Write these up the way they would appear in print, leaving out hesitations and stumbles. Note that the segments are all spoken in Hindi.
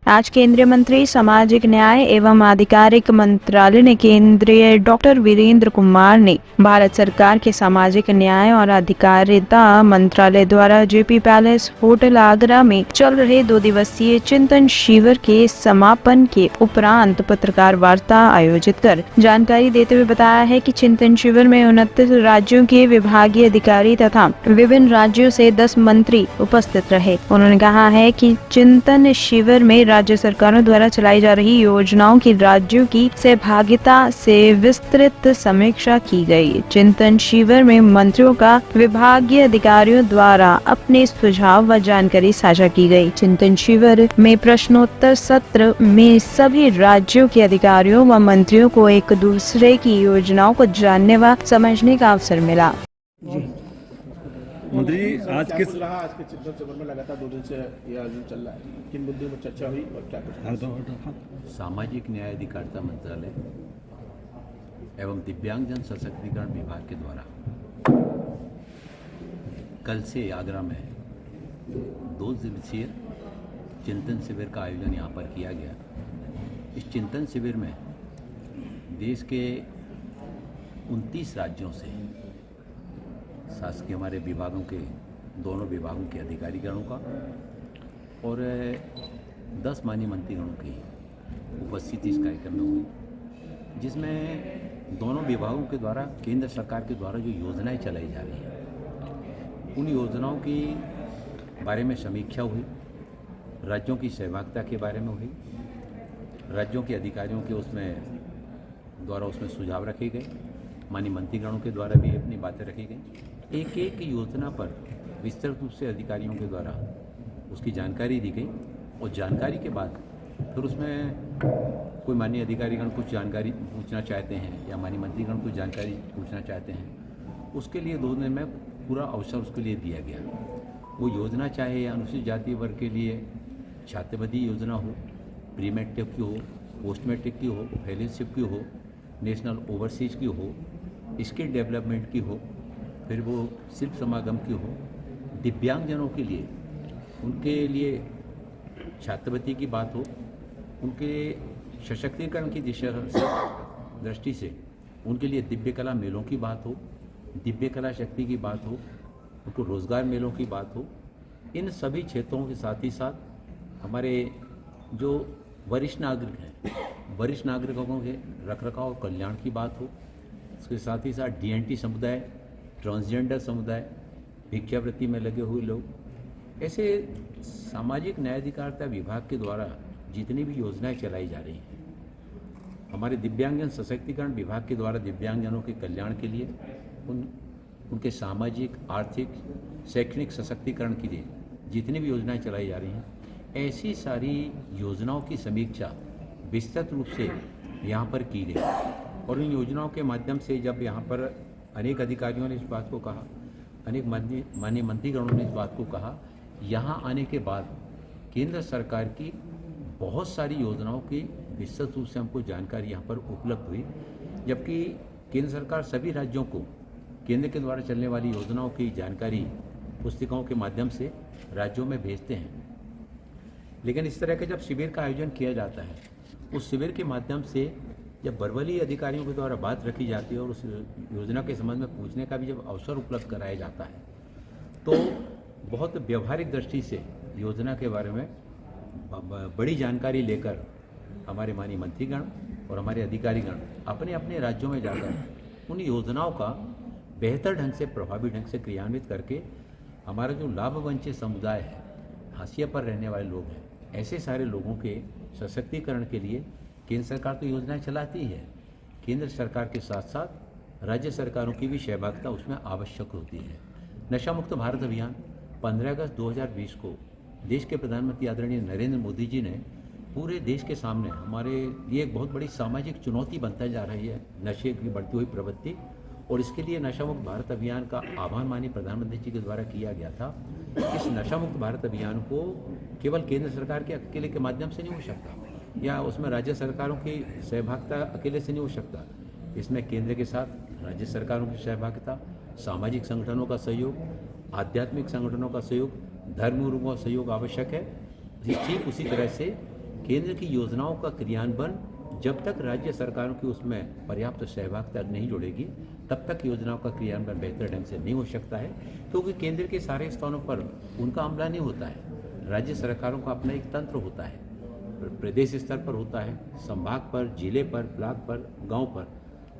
आज केंद्रीय मंत्री सामाजिक न्याय एवं आधिकारिक मंत्रालय ने केंद्रीय डॉक्टर वीरेंद्र कुमार ने भारत सरकार के सामाजिक न्याय और अधिकारिता मंत्रालय द्वारा जेपी पैलेस होटल आगरा में चल रहे 2 दिवसीय चिंतन शिविर के समापन के उपरांत पत्रकार वार्ता आयोजित कर जानकारी देते हुए बताया है कि चिंतन शिविर में 29 राज्यों के विभागीय अधिकारी तथा विभिन्न राज्यों से 10 मंत्री उपस्थित रहे। उन्होंने कहा है कि चिंतन शिविर में राज्य सरकारों द्वारा चलाई जा रही योजनाओं की राज्यों की सहभागिता से विस्तृत समीक्षा की गई। चिंतन शिविर में मंत्रियों का विभागीय अधिकारियों द्वारा अपने सुझाव व जानकारी साझा की गई। चिंतन शिविर में प्रश्नोत्तर सत्र में सभी राज्यों के अधिकारियों व मंत्रियों को एक दूसरे की योजनाओं को जानने व समझने का अवसर मिला। मंत्री जी, आज के चिंतन शिविर में लगातार 2 दिन से यह आयोजन चल रहा है, किन मुद्दों पर चर्चा हुई और क्या कुछ? सामाजिक न्याय अधिकारिता मंत्रालय एवं दिव्यांगजन सशक्तिकरण विभाग के द्वारा कल से आगरा में 2 दिवसीय चिंतन शिविर का आयोजन यहाँ पर किया गया। इस चिंतन शिविर में देश के 29 राज्यों से शासकीय हमारे विभागों के दोनों विभागों के अधिकारीगणों का और 10 माननीय मंत्रीगणों की उपस्थिति इस कार्यक्रम में हुई, जिसमें दोनों विभागों के द्वारा केंद्र सरकार के द्वारा जो योजनाएं चलाई जा रही हैं उन योजनाओं के बारे में समीक्षा हुई, राज्यों की सहभागिता के बारे में हुई, राज्यों के अधिकारियों के उसमें सुझाव रखे गए, माननीय मंत्रीगणों के द्वारा भी अपनी बातें रखी गई। एक एक योजना पर विस्तृत रूप से अधिकारियों के द्वारा उसकी जानकारी दी गई और जानकारी के बाद फिर उसमें कोई माननीय अधिकारीगण कुछ जानकारी पूछना चाहते हैं या माननीय मंत्रीगण कुछ जानकारी पूछना चाहते हैं, उसके लिए 2 दिन में पूरा अवसर उसके लिए दिया गया। वो योजना चाहे अनुसूचित जाति वर्ग के लिए छात्रवृत्ति योजना हो, प्री मैट्रिक की हो, पोस्ट मैट्रिक की हो, फेलोशिप की हो, नेशनल ओवरसीज की हो, स्किल डेवलपमेंट की हो, फिर वो शिल्प समागम की हो, दिव्यांगजनों के लिए उनके लिए छात्रवृत्ति की बात हो, उनके सशक्तिकरण की दृष्टि से उनके लिए दिव्य कला मेलों की बात हो, दिव्य कला शक्ति की बात हो, उनको रोजगार मेलों की बात हो, इन सभी क्षेत्रों के साथ ही साथ हमारे जो वरिष्ठ नागरिक हैं, वरिष्ठ नागरिकों के रखरखाव और कल्याण की बात हो, इसके साथ ही साथ डीएनटी समुदाय, ट्रांसजेंडर समुदाय, भिक्षावृत्ति में लगे हुए लोग, ऐसे सामाजिक न्याय अधिकारिता विभाग के द्वारा जितनी भी योजनाएं चलाई जा रही हैं, हमारे दिव्यांगजन सशक्तिकरण विभाग के द्वारा दिव्यांगजनों के कल्याण के लिए उनके सामाजिक, आर्थिक, शैक्षणिक सशक्तिकरण के लिए जितनी भी योजनाएं चलाई जा रही हैं, ऐसी सारी योजनाओं की समीक्षा विस्तृत रूप से यहाँ पर की गई और इन योजनाओं के माध्यम से जब यहाँ पर अनेक अधिकारियों ने इस बात को कहा, अनेक माननीय मंत्रीगणों ने इस बात को कहा, यहाँ आने के बाद केंद्र सरकार की बहुत सारी योजनाओं की विस्तृत रूप से हमको जानकारी यहाँ पर उपलब्ध हुई, जबकि केंद्र सरकार सभी राज्यों को केंद्र के द्वारा चलने वाली योजनाओं की जानकारी पुस्तिकाओं के माध्यम से राज्यों में भेजते हैं। लेकिन इस तरह के जब शिविर का आयोजन किया जाता है, उस शिविर के माध्यम से जब बरवली अधिकारियों के द्वारा बात रखी जाती है और उस योजना के संबंध में पूछने का भी जब अवसर उपलब्ध कराया जाता है, तो बहुत व्यवहारिक दृष्टि से योजना के बारे में बड़ी जानकारी लेकर हमारे माननीय मंत्रीगण और हमारे अधिकारीगण अपने अपने राज्यों में जाकर उन योजनाओं का बेहतर ढंग से, प्रभावी ढंग से क्रियान्वित करके हमारा जो लाभ वंचित समुदाय है, हाशिए पर रहने वाले लोग हैं, ऐसे सारे लोगों के सशक्तिकरण के लिए केंद्र सरकार तो योजनाएं चलाती है, केंद्र सरकार के साथ साथ राज्य सरकारों की भी सहभागिता उसमें आवश्यक होती है। नशा मुक्त भारत अभियान 15 अगस्त 2020 को देश के प्रधानमंत्री आदरणीय नरेंद्र मोदी जी ने पूरे देश के सामने हमारे लिए एक बहुत बड़ी सामाजिक चुनौती बनता जा रही है, नशे की बढ़ती हुई प्रवृत्ति, और इसके लिए नशा मुक्त भारत अभियान का आह्वान माननीय प्रधानमंत्री जी के द्वारा किया गया था। इस नशा मुक्त भारत अभियान को केवल केंद्र सरकार के अकेले के माध्यम से नहीं हो सकता, या उसमें राज्य सरकारों की सहभागिता अकेले से नहीं हो सकता। इसमें केंद्र के साथ राज्य सरकारों की सहभागिता, सामाजिक संगठनों का सहयोग, आध्यात्मिक संगठनों का सहयोग, धर्म गुरुओं का सहयोग आवश्यक है। ठीक उसी तरह से केंद्र की योजनाओं का क्रियान्वयन जब तक राज्य सरकारों की उसमें पर्याप्त सहभागिता नहीं जुड़ेगी तब तक योजनाओं का क्रियान्वयन बेहतर ढंग से नहीं हो सकता है, क्योंकि केंद्र के सारे स्थानों पर उनका अमला नहीं होता है। राज्य सरकारों का अपना एक तंत्र होता है, प्रदेश स्तर पर होता है, संभाग पर, जिले पर, ब्लॉक पर, गांव पर।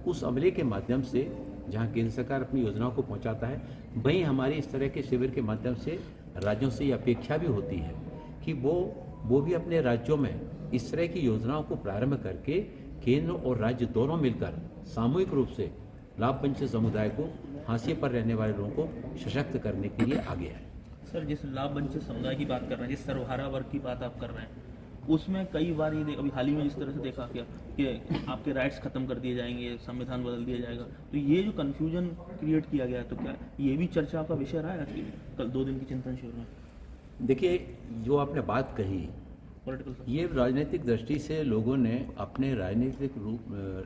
उस अमले के माध्यम से जहां केंद्र सरकार अपनी योजनाओं को पहुंचाता है, वहीं हमारी इस तरह के शिविर के माध्यम से राज्यों से ये अपेक्षा भी होती है कि वो भी अपने राज्यों में इस तरह की योजनाओं को प्रारंभ करके केंद्र और राज्य दोनों मिलकर सामूहिक रूप से लाभ वंचित समुदाय को, हाशिए पर रहने वाले लोगों को सशक्त करने के लिए आगे आए। सर, जिस लाभ वंचित समुदाय की बात कर रहे हैं, जिस सर्वहारा वर्ग की बात आप कर रहे हैं, उसमें कई बार ये अभी हाल ही में जिस तरह से देखा गया कि आपके राइट्स खत्म कर दिए जाएंगे, संविधान बदल दिया जाएगा, तो ये जो कन्फ्यूजन क्रिएट किया गया है, तो क्या ये भी चर्चा का विषय रहा है आज के कल 2 दिन की चिंतन शिविर में? देखिए, जो आपने बात कही, ये राजनीतिक दृष्टि से लोगों ने अपने राजनीतिक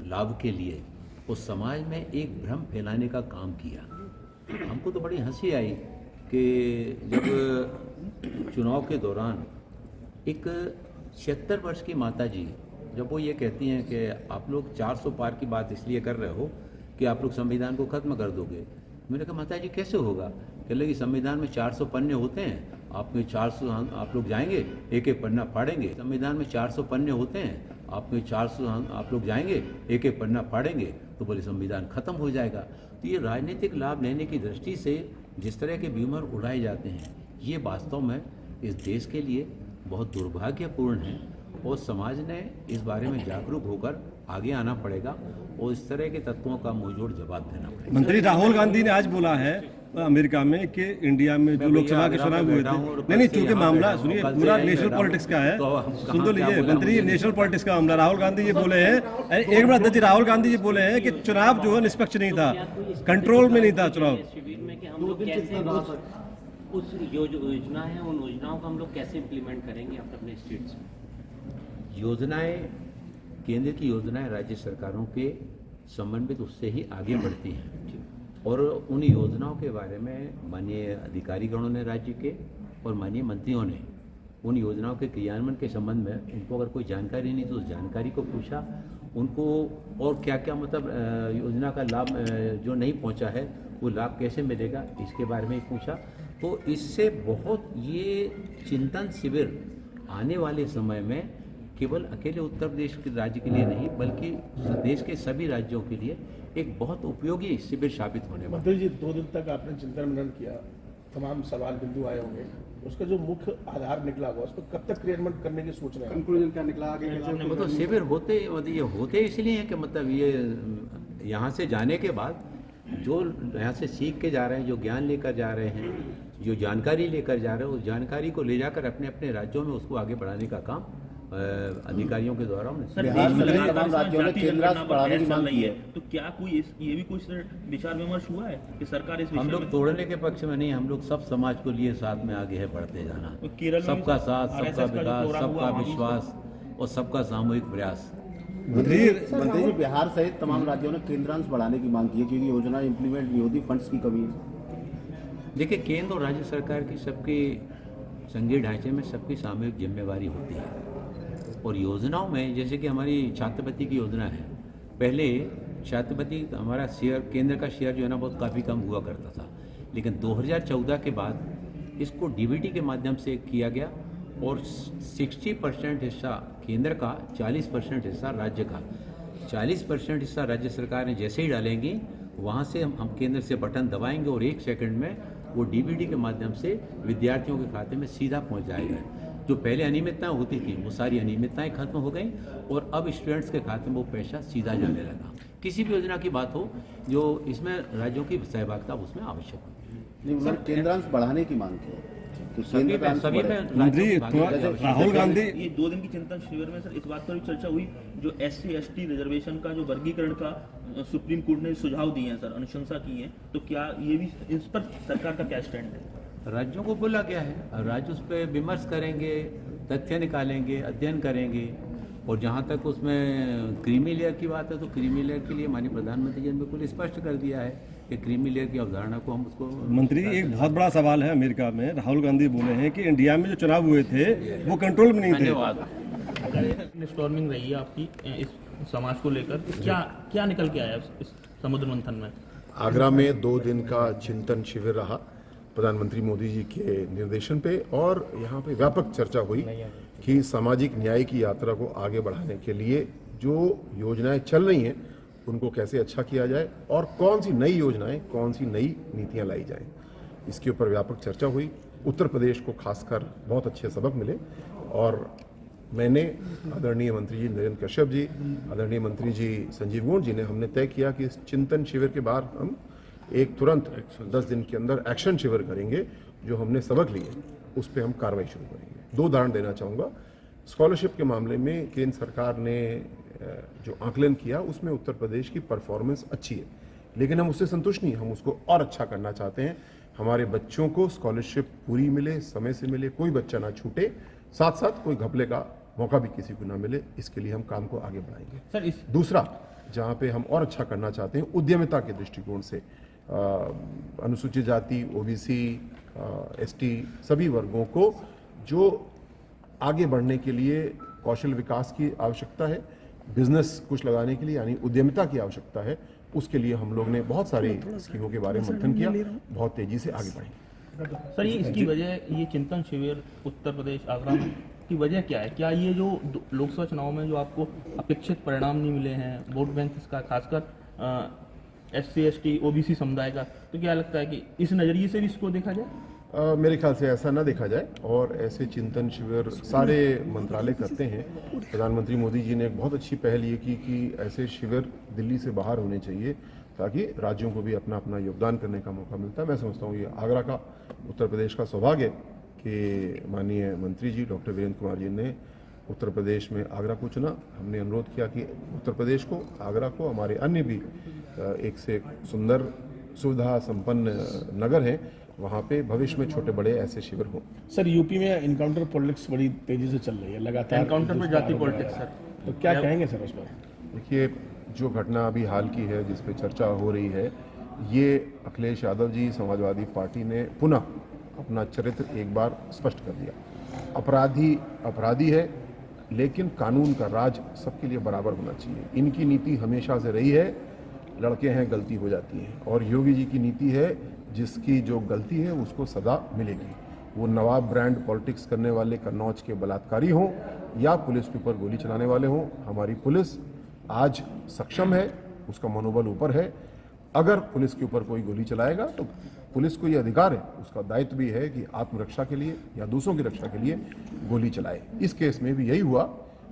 लाभ के लिए उस समाज में एक भ्रम फैलाने का काम किया। हमको तो बड़ी हंसी आई कि जब चुनाव के दौरान एक 76 वर्ष की माता जी जब वो ये कहती हैं कि आप लोग 400 पार की बात इसलिए कर रहे हो कि आप लोग संविधान को खत्म कर दोगे। मैंने कहा, माता जी कैसे होगा? कह लगी, संविधान में 400 पन्ने होते हैं, आप में 400 आप लोग जाएंगे, एक एक पन्ना फाड़ेंगे। संविधान में 400 पन्ने होते हैं, आप में 400 आप लोग जाएंगे, एक एक पन्ना फाड़ेंगे, तो बोले संविधान खत्म हो जाएगा। तो ये राजनीतिक लाभ लेने की दृष्टि से जिस तरह के ब्यूमर उड़ाए जाते हैं, ये वास्तव में इस देश के लिए बहुत दुर्भाग्यपूर्ण है और समाज ने इस बारे में जागरूक होकर आगे आना पड़ेगा और इस तरह के तत्वों का मुंहजोड़ जवाब देना पड़ेगा। मंत्री राहुल गांधी ने आज बोला है अमेरिका में कि इंडिया में जो लोकसभा के चुनाव हुए थे, नहीं चूंकि मामला सुनिए पूरा नेशनल पॉलिटिक्स का है, सुन तो लीजिए मंत्री, ये नेशनल पॉलिटिक्स का मामला। राहुल गांधी ये बोले हैं, एक बार अध्यक्ष राहुल गांधी ये बोले हैं कि चुनाव जो है निष्पक्ष नहीं था, कंट्रोल में नहीं था चुनाव। शिविर में कि हम लोग कैसे उस जो योजना है उन योजनाओं का हम लोग कैसे इम्प्लीमेंट करेंगे अपने स्टेट्स में? योजनाएं, केंद्र की योजनाएं राज्य सरकारों के समन्वित उससे ही आगे बढ़ती हैं और उन योजनाओं के बारे में माननीय अधिकारीगणों ने राज्य के और माननीय मंत्रियों ने उन योजनाओं के क्रियान्वयन के संबंध में उनको अगर कोई जानकारी नहीं तो उस जानकारी को पूछा, उनको और क्या क्या मतलब योजना का लाभ जो नहीं पहुंचा है वो लाभ कैसे मिलेगा इसके बारे में पूछा। तो इससे बहुत ये चिंतन शिविर आने वाले समय में केवल अकेले उत्तर प्रदेश के राज्य के लिए नहीं बल्कि देश के सभी राज्यों के लिए एक बहुत उपयोगी शिविर साबित होने वाला है। मंत्री जी, 2 दिन तक आपने चिंतन मनन किया, तमाम सवाल बिंदु आए होंगे, उसका जो मुख्य आधार निकला हुआ उस पर कब तक क्रियान्वयन करने की सोच रहे हैं? कंक्लूजन क्या निकला आगे? मतलब शिविर होते मतलब ये होते इसलिए हैं कि मतलब ये यहाँ से जाने के बाद जो यहाँ से सीख के जा रहे हैं, जो ज्ञान लेकर जा रहे हैं, जो जानकारी लेकर जा रहे हैं, उस जानकारी को ले जाकर अपने अपने राज्यों में उसको आगे बढ़ाने का काम अधिकारियों के द्वारा तमाम राज्यों में केंद्र बढ़ाने की मांग की है, तो क्या कोई ये भी कोई विचार विमर्श हुआ है कि सरकार इस हम लोग तोड़ने के पक्ष में नहीं, हम लोग सब समाज को लिए साथ में आगे है बढ़ते जाना, सबका साथ, सबका विकास, सबका विश्वास और सबका सामूहिक प्रयास। मंत्री जी, बिहार सहित तमाम राज्यों ने केंद्रांश बढ़ाने की मांग की है क्योंकि योजना इम्प्लीमेंट नहीं होती, फंड्स की कमी है। देखिए, केंद्र और राज्य सरकार की सबके संघीय ढांचे में सबकी सामूहिक जिम्मेवारी होती है और योजनाओं में जैसे कि हमारी छात्रवृत्ति की योजना है, पहले छात्रवृत्ति हमारा शेयर, केंद्र का शेयर जो है ना बहुत काफ़ी कम हुआ करता था, लेकिन 2014 के बाद इसको डीबीटी के माध्यम से किया गया और 60% हिस्सा केंद्र का, 40% हिस्सा राज्य का। 40% हिस्सा राज्य सरकार ने जैसे ही डालेंगी वहाँ से हम केंद्र से बटन दबाएंगे और 1 सेकंड में वो डीबीटी के माध्यम से विद्यार्थियों के खाते में सीधा पहुँच जाएगा। जो पहले अनियमितताएं होती थी वो सारी अनियमितताएं खत्म हो गई और अब स्टूडेंट्स के खाते में वो पैसा सीधा जाने लगा। किसी भी योजना की बात हो जो इसमें राज्यों की सहभागिता उसमें आवश्यक होती है। सर, केंद्रांश बढ़ाने की मांग की है तो सभी में मंत्री राहुल गांधी, ये 2 दिन की चिंतन शिविर में सर इस बात पर भी चर्चा हुई जो SC/ST रिजर्वेशन का जो वर्गीकरण का सुप्रीम कोर्ट ने सुझाव दिए हैं सर, अनुशंसा की है, तो क्या ये भी इस पर सरकार का क्या स्टैंड है? राज्यों को बोला गया है, राज्य उस पर विमर्श करेंगे, तथ्य निकालेंगे, अध्ययन करेंगे और जहाँ तक उसमें क्रीमी लेयर की बात है तो क्रीमी लेयर के लिए माननीय प्रधानमंत्री जी ने बिल्कुल स्पष्ट कर दिया है कि क्रीमी लेयर की अवधारणा को हम उसको। मंत्री, एक बहुत बड़ा सवाल है अमेरिका में, राहुल गांधी बोले हैं कि इंडिया में जो चुनाव हुए थे वो कंट्रोल में नहीं थे। धन्यवाद। स्टॉर्मिंग रही है आपकी इस समाज को लेकर, क्या क्या निकल के आया इस समुद्र मंथन में? आगरा में 2 दिन का चिंतन शिविर रहा प्रधानमंत्री मोदी जी के निर्देशन पे, और यहाँ पे व्यापक चर्चा हुई कि सामाजिक न्याय की यात्रा को आगे बढ़ाने के लिए जो योजनाएं चल रही हैं उनको कैसे अच्छा किया जाए और कौन सी नई योजनाएं, कौन सी नई नीतियां लाई जाएं, इसके ऊपर व्यापक चर्चा हुई। उत्तर प्रदेश को खासकर बहुत अच्छे सबक मिले, और मैंने आदरणीय मंत्री जी नरेंद्र कश्यप जी, आदरणीय मंत्री जी संजीव गुण जी ने हमने तय किया कि इस चिंतन शिविर के बाद हम एक तुरंत 10 दिन के अंदर एक्शन शिविर करेंगे। जो हमने सबक लिए उस पर हम कार्रवाई शुरू करेंगे। 2 उदाहरण देना चाहूँगा। स्कॉलरशिप के मामले में केंद्र सरकार ने जो आकलन किया उसमें उत्तर प्रदेश की परफॉर्मेंस अच्छी है, लेकिन हम उससे संतुष्ट नहीं, हम उसको और अच्छा करना चाहते हैं। हमारे बच्चों को स्कॉलरशिप पूरी मिले, समय से मिले, कोई बच्चा ना छूटे, साथ साथ कोई घपले का मौका भी किसी को ना मिले। इसके लिए हम काम को आगे बढ़ाएंगे। सर दूसरा, जहाँ पे हम और अच्छा करना चाहते हैं उद्यमिता के दृष्टिकोण से, अनुसूचित जाति, ओबीसी, एसटी सभी वर्गों को जो आगे बढ़ने के लिए कौशल विकास की आवश्यकता है, बिजनेस कुछ लगाने के लिए यानी उद्यमिता की आवश्यकता है, उसके लिए हम लोग ने बहुत सारी स्कीमों के बारे में मंथन किया। बहुत तेजी से आगे बढ़ेंगे। सर, ये इसकी वजह, ये चिंतन शिविर उत्तर प्रदेश आगरा में की वजह क्या है? क्या ये जो लोकसभा चुनाव में जो आपको अपेक्षित परिणाम नहीं मिले हैं वोट बैंक इसका, खासकर SC ST OBC समुदाय का, तो क्या लगता है कि इस नज़रिए से भी इसको देखा जाए? मेरे ख्याल से ऐसा ना देखा जाए, और ऐसे चिंतन शिविर सारे मंत्रालय करते हैं। प्रधानमंत्री मोदी जी ने एक बहुत अच्छी पहल ये की कि ऐसे शिविर दिल्ली से बाहर होने चाहिए ताकि राज्यों को भी अपना अपना योगदान करने का मौका मिलता है। मैं समझता हूँ ये आगरा का, उत्तर प्रदेश का सौभाग्य कि माननीय मंत्री जी डॉक्टर वीरेंद्र कुमार जी ने उत्तर प्रदेश में आगरा को चुना। हमने अनुरोध किया कि उत्तर प्रदेश को, आगरा को, हमारे अन्य भी एक से एक सुंदर सुविधा संपन्न नगर हैं, वहाँ पे भविष्य में छोटे बड़े ऐसे शिविर हों। सर, यूपी में इनकाउंटर पॉलिटिक्स बड़ी तेजी से चल रही है लगातार। एनकाउंटर पर जाति पॉलिटिक्स सर, तो क्या कहेंगे सर उस पर? देखिए, जो घटना अभी हाल की है जिस पे चर्चा हो रही है, ये अखिलेश यादव जी समाजवादी पार्टी ने पुनः अपना चरित्र एक बार स्पष्ट कर दिया। अपराधी अपराधी है, लेकिन कानून का राज सबके लिए बराबर होना चाहिए। इनकी नीति हमेशा से रही है, लड़के हैं गलती हो जाती है, और योगी जी की नीति है जिसकी जो गलती है उसको सजा मिलेगी। वो नवाब ब्रांड पॉलिटिक्स करने वाले कन्नौज के बलात्कारी हों या पुलिस के ऊपर गोली चलाने वाले हों, हमारी पुलिस आज सक्षम है, उसका मनोबल ऊपर है। अगर पुलिस के ऊपर कोई गोली चलाएगा तो पुलिस को ये अधिकार है, उसका दायित्व भी है कि आत्मरक्षा के लिए या दूसरों की रक्षा के लिए गोली चलाए। इस केस में भी यही हुआ।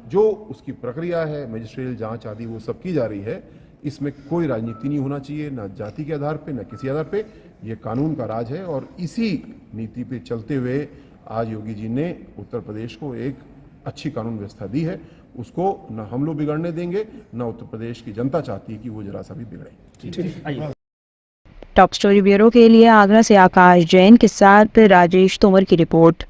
जो उसकी प्रक्रिया है, मजिस्ट्रियल जांच आदि वो सब की जा रही है। इसमें कोई राजनीति नहीं होना चाहिए, ना जाति के आधार पे, ना किसी आधार पे। ये कानून का राज है, और इसी नीति पे चलते हुए आज योगी जी ने उत्तर प्रदेश को एक अच्छी कानून व्यवस्था दी है। उसको न हम लोग बिगड़ने देंगे, न उत्तर प्रदेश की जनता चाहती है कि वो जरा सा भी बिगड़े। टॉप स्टोरी ब्यूरो के लिए आगरा से आकाश जैन के साथ राजेश तोमर की रिपोर्ट।